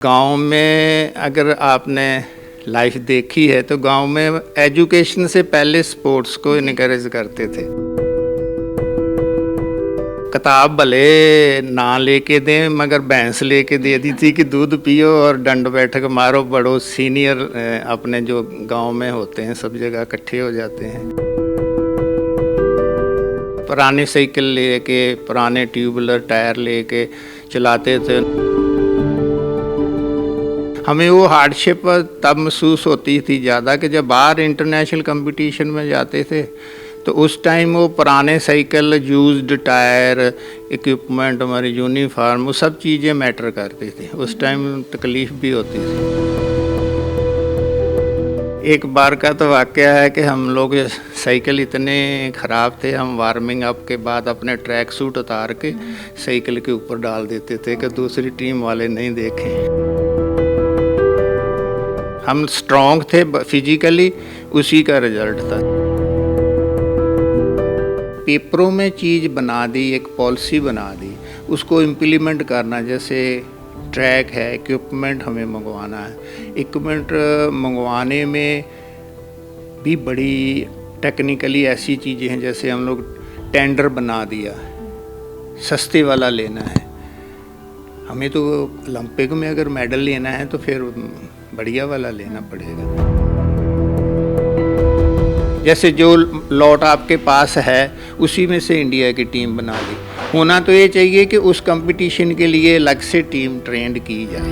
गांव में अगर आपने लाइफ देखी है तो गांव में एजुकेशन से पहले स्पोर्ट्स को इनकरेज करते थे। किताब भले ना लेके दें मगर भैंस लेके दे दी थी कि दूध पियो और दंड बैठक मारो। बड़ो सीनियर अपने जो गांव में होते हैं सब जगह इकट्ठे हो जाते हैं। पुरानी साइकिल लेके पुराने ट्यूबुलर टायर लेके चलाते थे। हमें वो हार्डशिप तब महसूस होती थी ज़्यादा कि जब बाहर इंटरनेशनल कंपटीशन में जाते थे तो उस टाइम वो पुराने साइकिल, यूज्ड टायर, इक्विपमेंट, हमारी यूनिफॉर्म, वो सब चीज़ें मैटर करती थी। उस टाइम तकलीफ़ भी होती थी। एक बार का तो वाक़या है कि हम लोग साइकिल इतने ख़राब थे, हम वार्मिंग अप के बाद अपने ट्रैक सूट उतार के साइकिल के ऊपर डाल देते थे कि दूसरी टीम वाले नहीं देखें। हम स्ट्रॉन्ग थे फिजिकली, उसी का रिजल्ट था। पेपरों में चीज़ बना दी, एक पॉलिसी बना दी, उसको इम्प्लीमेंट करना। जैसे ट्रैक है, इक्विपमेंट हमें मंगवाना है। इक्विपमेंट मंगवाने में भी बड़ी टेक्निकली ऐसी चीज़ें हैं, जैसे हम लोग टेंडर बना दिया, सस्ते वाला लेना है। हमें तो ओलंपिक में अगर मेडल लेना है तो फिर बढ़िया वाला लेना पड़ेगा। जैसे जो लॉट आपके पास है उसी में से इंडिया की टीम बना ली। होना तो ये चाहिए कि उस कंपटीशन के लिए अलग से टीम ट्रेंड की जाए।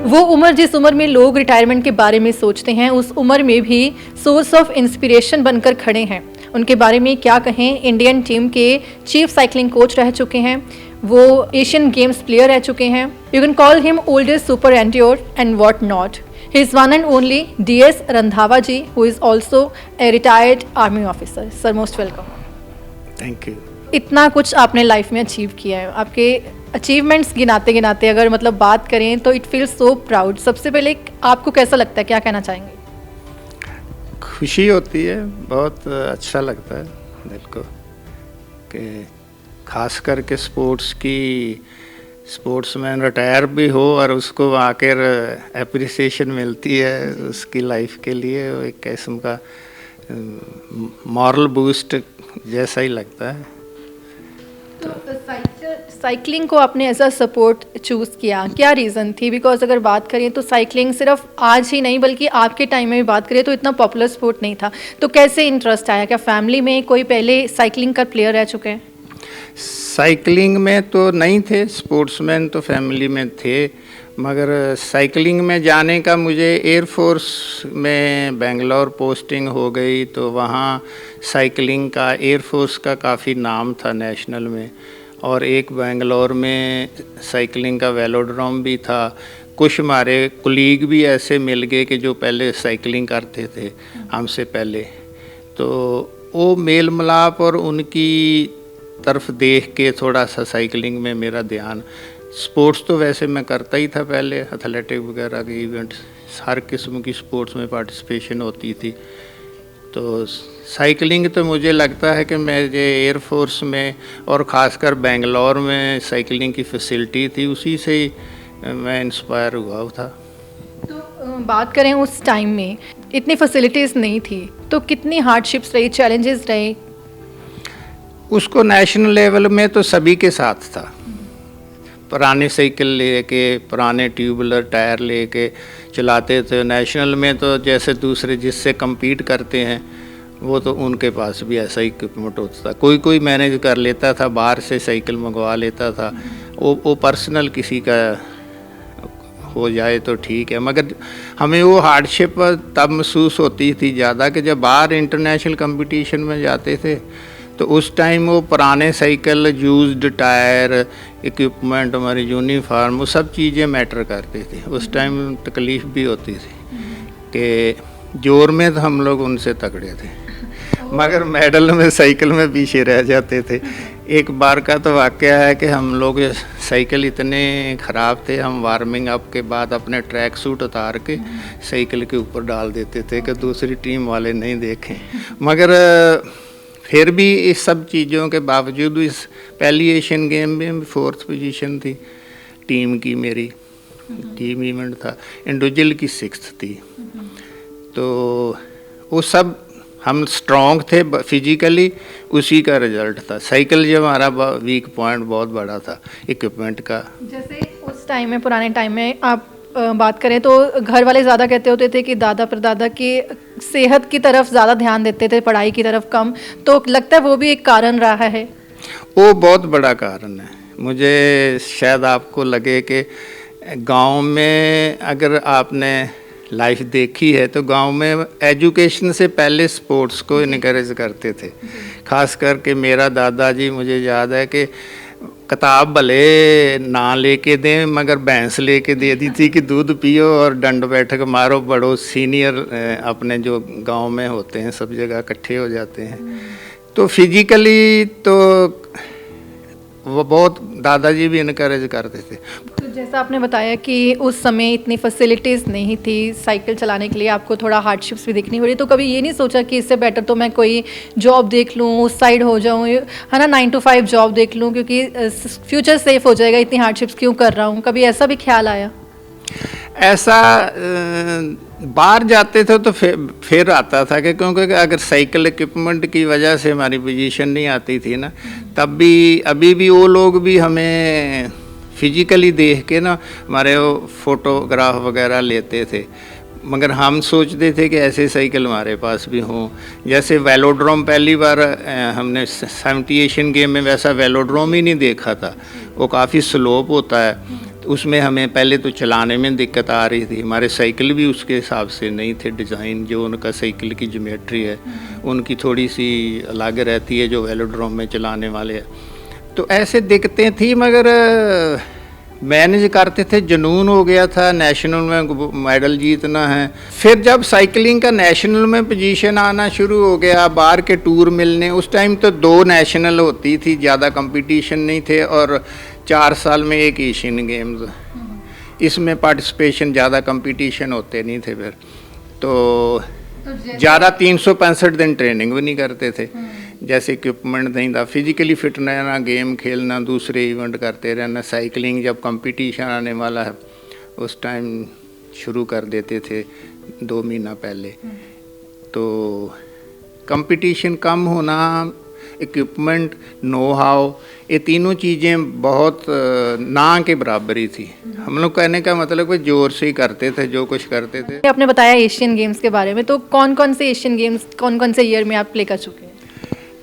वो उम्र जिस उम्र में लोग रिटायरमेंट के बारे में सोचते हैं, उस उम्र में भी सोर्स ऑफ इंस्पिरेशन बनकर खड़े हैं। उनके बारे में क्या कहें। इंडियन टीम के चीफ साइकिलिंग कोच रह चुके हैं, वो एशियन गेम्स प्लेयर रह चुके हैं। You can call him oldest super endure and what not. He is one and only DS Randhawa ji, who is also a retired army officer. Sir, most welcome. Thank you. इतना कुछ आपने life में achieve किया है। आपके अचीवमेंट्स गिनाते गिनाते अगर बात करें तो इट फील्स सो प्राउड। सबसे पहले आपको कैसा लगता है, क्या कहना चाहेंगे? खुशी होती है, बहुत अच्छा लगता है दिल को कि खास करके स्पोर्ट्समैन रिटायर भी हो और उसको आकर एप्रिसिएशन मिलती है उसकी लाइफ के लिए। एक किस्म का मॉरल बूस्ट जैसा ही लगता है। तो साइकिलिंग को आपने एज अ सपोर्ट चूज़ किया, क्या रीज़न थी? बिकॉज अगर बात करें तो साइकिलिंग सिर्फ आज ही नहीं बल्कि आपके टाइम में भी बात करें तो इतना पॉपुलर स्पोर्ट नहीं था। तो कैसे इंटरेस्ट आया? क्या फैमिली में कोई पहले साइकिलिंग का प्लेयर रह चुके हैं? साइकिलिंग में तो नहीं थे, स्पोर्ट्समैन तो फैमिली में थे, मगर साइकिलिंग में जाने का मुझे एयरफोर्स में बेंगलोर पोस्टिंग हो गई तो वहाँ साइकिलिंग का, एयरफोर्स का काफ़ी नाम था नेशनल में। और एक बेंगलोर में साइकिलिंग का वेलोड्रोम भी था। कुछ हमारे कुलीग भी ऐसे मिल गए कि जो पहले साइकिलिंग करते थे हमसे पहले, तो वो मेल मिलाप और उनकी तरफ देख के थोड़ा सा साइकिलिंग में मेरा ध्यान। स्पोर्ट्स तो वैसे मैं करता ही था पहले, एथलेटिक वगैरह के इवेंट्स, हर किस्म की स्पोर्ट्स में पार्टिसिपेशन होती थी। तो साइकिलिंग तो मुझे लगता है कि मेरे एयरफोर्स में और ख़ासकर बेंगलोर में साइकिलिंग की फैसिलिटी थी, उसी से ही मैं इंस्पायर हुआ था। तो बात करें उस टाइम में इतनी फैसिलिटीज़ नहीं थी, तो कितनी हार्डशिप्स रही, चैलेंजेस रहे? उसको नेशनल लेवल में तो सभी के साथ था। पुराने साइकिल लेके पुराने ट्यूबुलर टायर लेके चलाते थे। नेशनल में तो जैसे दूसरे जिससे compete करते हैं वो तो उनके पास भी ऐसा ही इक्विपमेंट होता था। कोई मैनेज कर लेता था, बाहर से साइकिल मंगवा लेता था। वो पर्सनल किसी का हो जाए तो ठीक है, मगर हमें वो हार्डशिप तब महसूस होती थी ज़्यादा कि जब बाहर इंटरनेशनल कंपटीशन में जाते थे तो उस टाइम वो पुराने साइकिल, यूज्ड टायर, इक्विपमेंट, हमारी यूनिफॉर्म, वो सब चीज़ें मैटर करती थी। उस टाइम तकलीफ़ भी होती थी कि जोर में तो हम लोग उनसे तगड़े थे मगर मेडल में साइकिल में पीछे रह जाते थे। एक बार का तो वाक़या है कि हम लोग साइकिल इतने ख़राब थे, हम वार्मिंग अप के बाद अपने ट्रैक सूट उतार के साइकिल के ऊपर डाल देते थे कि दूसरी टीम वाले नहीं देखें। मगर फिर भी इस सब चीज़ों के बावजूद इस पहली एशियन गेम में 4th पोजीशन थी। टीम की मेरी टीम इवेंट था, इंडिविजुअल की 6th थी। तो वो सब हम स्ट्रॉन्ग थे फिजिकली, उसी का रिजल्ट था। साइकिल जो हमारा वीक पॉइंट बहुत बड़ा था इक्विपमेंट का। जैसे उस टाइम में, पुराने टाइम में आप बात करें तो घर वाले ज़्यादा कहते होते थे कि दादा परदादा की सेहत की तरफ ज़्यादा ध्यान देते थे, पढ़ाई की तरफ कम, तो लगता है वो भी एक कारण रहा है। वो बहुत बड़ा कारण है। मुझे शायद आपको लगे कि गांव में अगर आपने लाइफ देखी है तो गांव में एजुकेशन से पहले स्पोर्ट्स को इनकरेज करते थे। खास करके मेरा दादाजी, मुझे याद है कि किताब भले ना लेके दें मगर भैंस लेके दे दी थी कि दूध पियो और दंड बैठक मारो। बड़ो सीनियर अपने जो गांव में होते हैं सब जगह इकट्ठे हो जाते हैं। तो फिजिकली तो वो बहुत दादाजी भी इनकरेज करते थे। तो जैसा आपने बताया कि उस समय इतनी फैसिलिटीज़ नहीं थी साइकिल चलाने के लिए, आपको थोड़ा हार्डशिप्स भी देखनी पड़ी, तो कभी ये नहीं सोचा कि इससे बेटर तो मैं कोई जॉब देख लूँ, उस साइड हो जाऊँ, है ना, 9 to 5 जॉब देख लूँ क्योंकि फ्यूचर सेफ हो जाएगा, इतनी हार्डशिप्स क्यों कर रहा हूँ? कभी ऐसा भी ख्याल आया? ऐसा बाहर जाते थे तो फिर आता था कि क्योंकि अगर साइकिल इक्विपमेंट की वजह से हमारी पोजीशन नहीं आती थी ना, तब भी अभी भी वो लोग भी हमें फिजिकली देख के ना हमारे वो फोटोग्राफ वगैरह लेते थे। मगर हम सोचते थे कि ऐसे साइकिल हमारे पास भी हों। जैसे वेलोड्रोम पहली बार हमने 70 एशियन गेम में वैसा वेलोड्रोम ही नहीं देखा था। वो काफ़ी स्लोप होता है, उसमें हमें पहले तो चलाने में दिक्कत आ रही थी। हमारे साइकिल भी उसके हिसाब से नहीं थे, डिज़ाइन जो उनका साइकिल की ज्योमेट्री है उनकी थोड़ी सी अलग रहती है जो वेलोड्रोम में चलाने वाले हैं। तो ऐसे दिक्कतें थी मगर मैनेज करते थे। जुनून हो गया था नेशनल में मेडल जीतना है। फिर जब साइकिलिंग का नेशनल में पोजीशन आना शुरू हो गया, बाहर के टूर मिलने, उस टाइम तो 2 नेशनल होती थी, ज़्यादा कंपटीशन नहीं थे और 4 साल में एक एशियन गेम्स, इसमें पार्टिसिपेशन ज़्यादा कंपटीशन होते नहीं थे। फिर तो ज़्यादा 365 दिन ट्रेनिंग भी नहीं करते थे। जैसे इक्विपमेंट नहीं था, फिजिकली फिट रहना, गेम खेलना, दूसरे इवेंट करते रहना। साइकिलिंग जब कंपटीशन आने वाला है उस टाइम शुरू कर देते थे 2 महीना पहले। तो कंपटीशन कम होना, इक्विपमेंट, नो हाउ, ये तीनों चीज़ें बहुत ना के बराबर ही थी। हम लोग कहने का मतलब कि जोर से ही करते थे जो कुछ करते थे। आपने बताया एशियन गेम्स के बारे में, तो कौन कौन से एशियन गेम्स कौन कौन से ईयर में आप प्ले कर चुके हैं?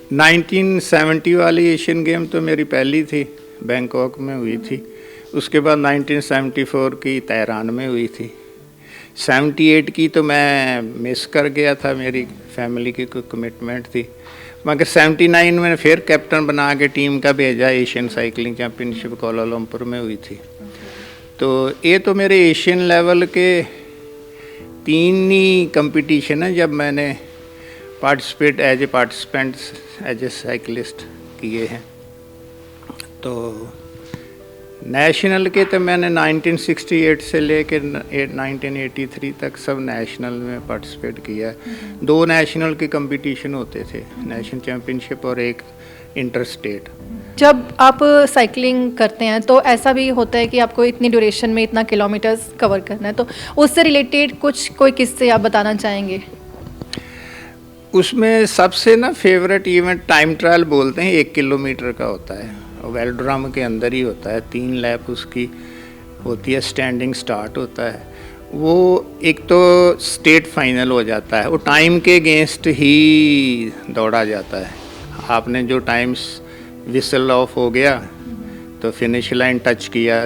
1970 वाली एशियन गेम तो मेरी पहली थी, बैंकॉक में हुई थी। उसके बाद 1974 की तेहरान में हुई थी। 78 की तो मैं मिस कर गया था, मेरी फैमिली की कोई कमिटमेंट थी। मगर 79 में फिर कैप्टन बना के टीम का भेजा, एशियन साइकिलिंग चैम्पियनशिप कोलालमपुर में हुई थी। तो ये तो मेरे एशियन लेवल के 3 ही कंपटीशन है जब मैंने participate as a participant as a cyclist किए हैं। तो नेशनल के तो मैंने 1968 से लेकर 1983 तक सब नेशनल में पार्टिसिपेट किया है। 2 नेशनल के कंपटीशन होते थे, नेशनल चैम्पियनशिप और एक इंटर स्टेट। जब आप साइकिलिंग करते हैं तो ऐसा भी होता है कि आपको इतनी ड्यूरेशन में इतना किलोमीटर्स कवर करना है, तो उससे रिलेटेड कोई किस्से आप बताना चाहेंगे? उसमें सबसे ना फेवरेट इवेंट टाइम ट्रायल बोलते हैं, 1 किलोमीटर का होता है। वेलोड्रोम के अंदर ही होता है, 3 लैप उसकी होती है, स्टैंडिंग स्टार्ट होता है। वो एक तो स्टेट फाइनल हो जाता है, वो टाइम के अगेंस्ट ही दौड़ा जाता है। आपने जो टाइम्स विसल ऑफ हो गया तो फिनिश लाइन टच किया,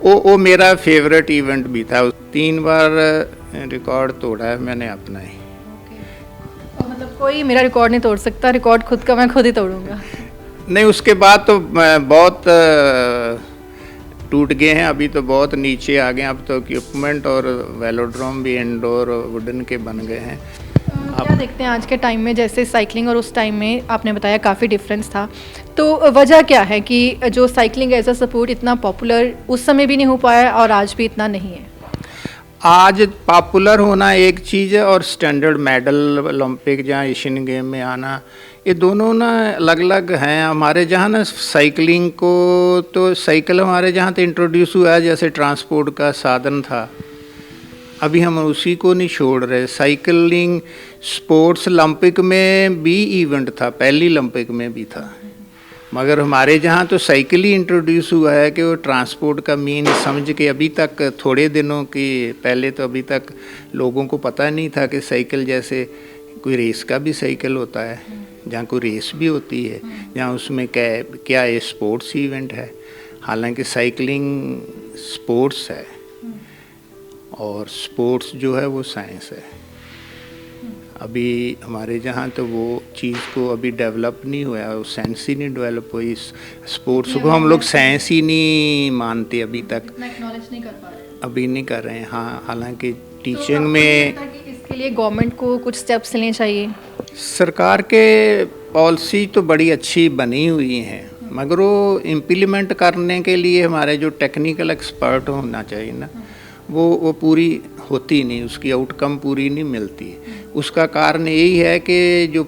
वो मेरा फेवरेट इवेंट भी था। 3 बार रिकॉर्ड तोड़ा है मैंने अपना ही। मतलब कोई मेरा रिकॉर्ड नहीं तोड़ सकता, रिकॉर्ड खुद का मैं खुद ही तोड़ूंगा। नहीं, उसके बाद तो बहुत टूट गए हैं, अभी तो बहुत नीचे आ गए। अब तो इक्विपमेंट और वेलोड्रोम भी इंडोर वुडन के बन गए हैं। क्या देखते हैं आज के टाइम में, जैसे साइकिलिंग और उस टाइम में आपने बताया काफ़ी डिफरेंस था, तो वजह क्या है कि जो साइकिलिंग एज अ स्पोर्ट इतना पॉपुलर उस समय भी नहीं हो पाया और आज भी इतना नहीं है? आज पॉपुलर होना एक चीज़ है और स्टैंडर्ड मेडल ओलंपिक या एशियन गेम में आना ये दोनों ना अलग अलग हैं। हमारे जहाँ ना साइकिलिंग को तो साइकिल हमारे जहाँ तो इंट्रोड्यूस हुआ है जैसे ट्रांसपोर्ट का साधन था, अभी हम उसी को नहीं छोड़ रहे। साइकिलिंग स्पोर्ट्स ओलंपिक में भी इवेंट था, पहली ओलंपिक में भी था, मगर हमारे जहाँ तो साइकिल ही इंट्रोड्यूस हुआ है कि वो ट्रांसपोर्ट का मीन समझ के। अभी तक थोड़े दिनों की पहले तो अभी तक लोगों को पता नहीं था कि साइकिल जैसे कोई रेस का भी साइकिल होता है, जहाँ कोई रेस भी होती है, जहाँ उसमें क्या ये स्पोर्ट्स इवेंट है। हालांकि साइकिलिंग स्पोर्ट्स है और स्पोर्ट्स जो है वो साइंस है। अभी हमारे जहाँ तो वो चीज़ को अभी डेवलप नहीं हुआ है, वो साइंस ही नहीं डेवलप हुई। स्पोर्ट्स को हम लोग साइंस ही नहीं मानते अभी तक, एक्नॉलेज नहीं कर पा रहे, अभी नहीं कर रहे हैं। हाँ, हालांकि तो टीचिंग में इसके लिए गवर्नमेंट को कुछ स्टेप्स लेने चाहिए। सरकार के पॉलिसी तो बड़ी अच्छी बनी हुई हैं, मगर वो इम्प्लीमेंट करने के लिए हमारे जो टेक्निकल एक्सपर्ट होना चाहिए ना, वो पूरी होती नहीं, उसकी आउटकम पूरी नहीं मिलती। उसका कारण यही है कि जो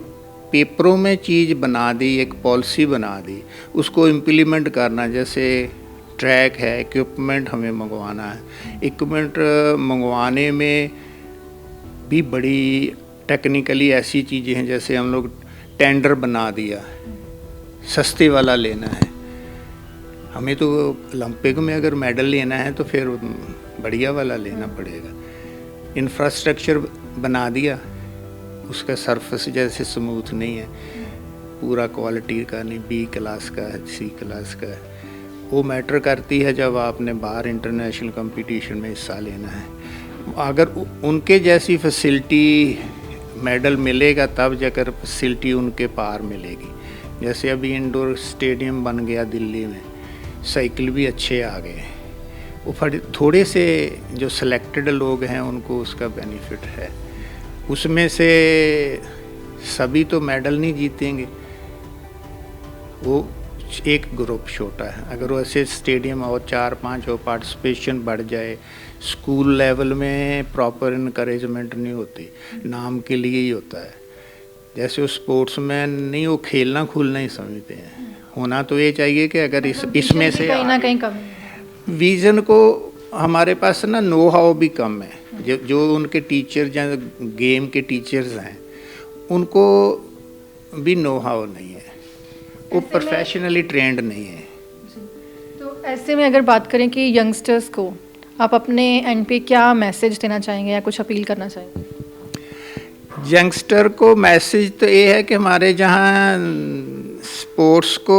पेपरों में चीज़ बना दी, एक पॉलिसी बना दी, उसको इम्प्लीमेंट करना, जैसे ट्रैक है, इक्विपमेंट हमें मंगवाना है, इक्विपमेंट मंगवाने में भी बड़ी टेक्निकली ऐसी चीज़ें हैं, जैसे हम लोग टेंडर बना दिया, सस्ते वाला लेना है। हमें तो ओलंपिक में अगर मेडल लेना है तो फिर बढ़िया वाला लेना पड़ेगा। इंफ्रास्ट्रक्चर बना दिया, उसका सरफेस जैसे स्मूथ नहीं है, पूरा क्वालिटी का नहीं, बी क्लास का है, सी क्लास का है। वो मैटर करती है जब आपने बाहर इंटरनेशनल कंपटीशन में हिस्सा लेना है। अगर उनके जैसी फैसिलिटी मेडल मिलेगा तब जाकर फैसिलिटी उनके पार मिलेगी। जैसे अभी इंडोर स्टेडियम बन गया दिल्ली में, साइकिल भी अच्छे आ गए, वो थोड़े से जो सिलेक्टेड लोग हैं उनको उसका बेनिफिट है। उसमें से सभी तो मेडल नहीं जीतेंगे, वो एक ग्रुप छोटा है। अगर वैसे स्टेडियम और 4-5 हो, पार्टिसिपेशन बढ़ जाए, स्कूल लेवल में प्रॉपर इनकरेजमेंट नहीं होती, नाम के लिए ही होता है। जैसे वो स्पोर्ट्समैन नहीं, वो खेलना खूलना ही समझते हैं। होना तो ये चाहिए कि अगर इसमें से कहीं ना कहीं कमी है। विज़न को हमारे पास ना नो हाउ भी कम है। जो उनके टीचर या गेम के टीचर्स हैं उनको भी नो हाउ नहीं है, वो प्रोफेशनली ट्रेंड नहीं है। तो ऐसे में अगर बात करें कि यंगस्टर्स को आप अपने एंड पे क्या मैसेज देना चाहेंगे या कुछ अपील करना चाहेंगे? यंगस्टर को मैसेज तो ये है कि हमारे जहाँ स्पोर्ट्स को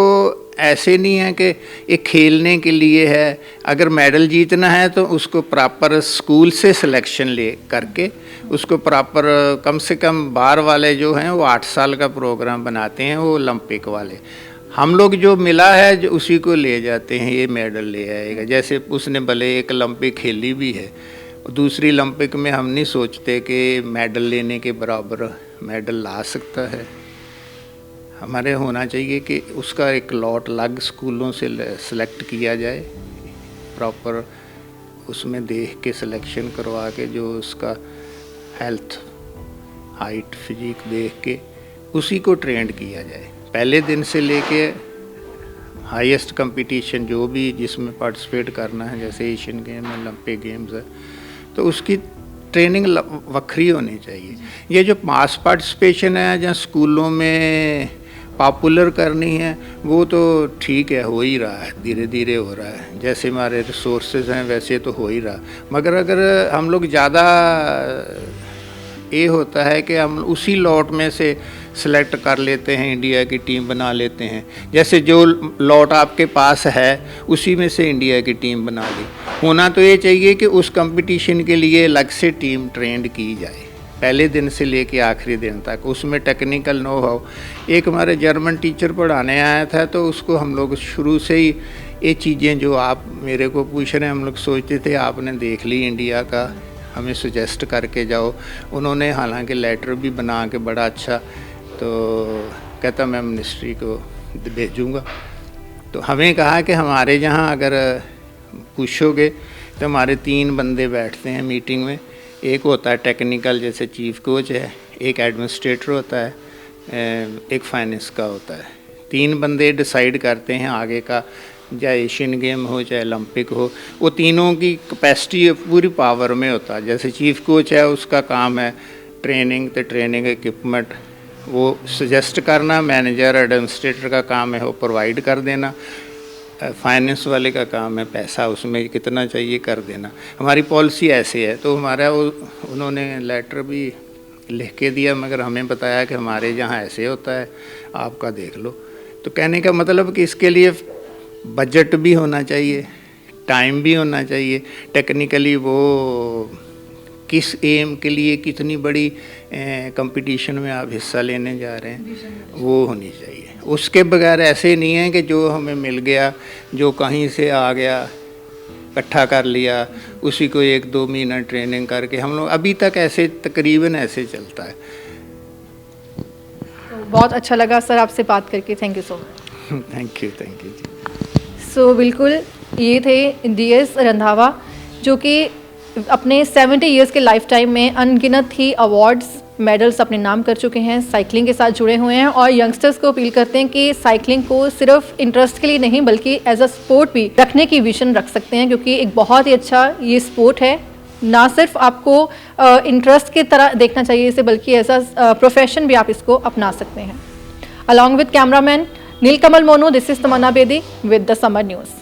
ऐसे नहीं है कि ये खेलने के लिए है। अगर मेडल जीतना है तो उसको प्रॉपर स्कूल से सिलेक्शन ले करके उसको प्रॉपर, कम से कम बाहर वाले जो हैं वो 8 साल का प्रोग्राम बनाते हैं, वो ओलंपिक वाले। हम लोग जो मिला है जो उसी को ले जाते हैं, ये मेडल ले आएगा। जैसे उसने भले एक ओलंपिक खेली भी है, दूसरी ओलंपिक में हम नहीं सोचते कि मेडल लेने के बराबर मेडल ला सकता है। हमारे होना चाहिए कि उसका एक लॉट अलग स्कूलों से सेलेक्ट किया जाए, प्रॉपर उसमें देख के सिलेक्शन करवा के, जो उसका हेल्थ, हाइट, फिजिक देख के उसी को ट्रेंड किया जाए। पहले दिन से लेके हाईएस्ट कंपटीशन जो भी जिसमें पार्टिसिपेट करना है, जैसे एशियन गेम है, ओलंपिक गेम्स है, तो उसकी ट्रेनिंग वक्री होनी चाहिए। ये जो मास पार्टिसिपेशन है जहाँ स्कूलों में पॉपुलर करनी है, वो तो ठीक है, हो ही रहा है, धीरे धीरे हो रहा है। जैसे हमारे रिसोर्सेज हैं वैसे तो हो ही रहा, मगर अगर हम लोग ज़्यादा ये होता है कि हम उसी लॉट में से सेलेक्ट कर लेते हैं, इंडिया की टीम बना लेते हैं। जैसे जो लॉट आपके पास है उसी में से इंडिया की टीम बना ली। होना तो ये चाहिए कि उस कंपटीशन के लिए अलग से टीम ट्रेंड की जाए, पहले दिन से लेके आखिरी दिन तक। उसमें टेक्निकल नो हाउ, एक हमारे जर्मन टीचर पढ़ाने आया था, तो उसको हम लोग शुरू से ही ये चीज़ें जो आप मेरे को पूछ रहे हैं, हम लोग सोचते थे आपने देख ली इंडिया का, हमें सजेस्ट करके जाओ। उन्होंने हालांकि लेटर भी बना के बड़ा अच्छा, तो कहता मैं मिनिस्ट्री को भेजूँगा। तो हमें कहा कि हमारे यहाँ अगर पूछोगे तो हमारे 3 बंदे बैठते हैं मीटिंग में। एक होता है टेक्निकल, जैसे चीफ कोच है, एक एडमिनिस्ट्रेटर होता है, एक फाइनेंस का होता है। 3 बंदे डिसाइड करते हैं आगे का, चाहे एशियन गेम हो चाहे ओलंपिक हो, वो तीनों की कैपेसिटी पूरी पावर में होता है। जैसे चीफ कोच है, उसका काम है ट्रेनिंग तो ट्रेनिंग इक्विपमेंट वो सजेस्ट करना, मैनेजर एडमिनिस्ट्रेटर का काम है वो प्रोवाइड कर देना, फाइनेंस वाले का काम है पैसा उसमें कितना चाहिए कर देना। हमारी पॉलिसी ऐसे है, तो हमारा वो उन्होंने लेटर भी लिख के दिया, मगर हमें बताया कि हमारे यहाँ ऐसे होता है, आपका देख लो। तो कहने का मतलब कि इसके लिए बजट भी होना चाहिए, टाइम भी होना चाहिए, टेक्निकली वो किस एम के लिए कितनी बड़ी कंपटीशन में आप हिस्सा लेने जा रहे हैं वो होनी चाहिए। उसके बगैर ऐसे नहीं है कि जो हमें मिल गया, जो कहीं से आ गया, इकट्ठा कर लिया, उसी को 1-2 महीना ट्रेनिंग करके हम लोग अभी तक ऐसे तकरीबन ऐसे चलता है। तो बहुत अच्छा लगा सर आपसे बात करके, thank you so much. Thank you जी। सो बिल्कुल ये थे DS रंधावा, जो कि अपने 70 इयर्स के लाइफ टाइम में अनगिनत ही अवार्ड्स मेडल्स अपने नाम कर चुके हैं, साइकिलिंग के साथ जुड़े हुए हैं और यंगस्टर्स को अपील करते हैं कि साइकिलिंग को सिर्फ इंटरेस्ट के लिए नहीं बल्कि एज अ स्पोर्ट भी रखने की विजन रख सकते हैं, क्योंकि एक बहुत ही अच्छा ये स्पोर्ट है। ना सिर्फ आपको इंटरेस्ट की तरह देखना चाहिए इसे, बल्कि एज अ प्रोफेशन भी आप इसको अपना सकते हैं। Along with cameraman Neelkamal Monu, this is Tamanna Bedi with the Samar news.